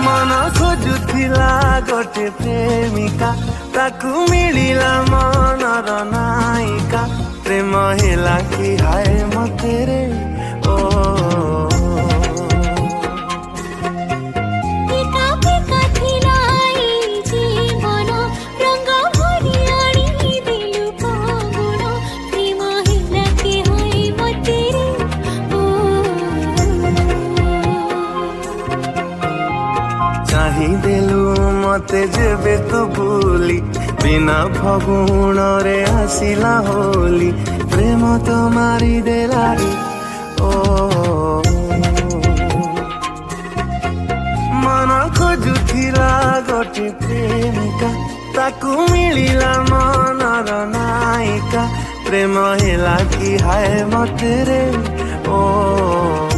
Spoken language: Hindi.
मन खोजुथिला गोटे प्रेमिका ताकू मिलिला मनर नायिका प्रेम हेला कि हाय मते रे ओ देलु मते जेबे तू भूली बिना फगुण रे आसिला होली प्रेम तो मारी देला ओ मन खोजुथिला गोटे प्रेमिका ताकू मिलिला मनर नायिका प्रेम हेला कि हाय मते रे ओ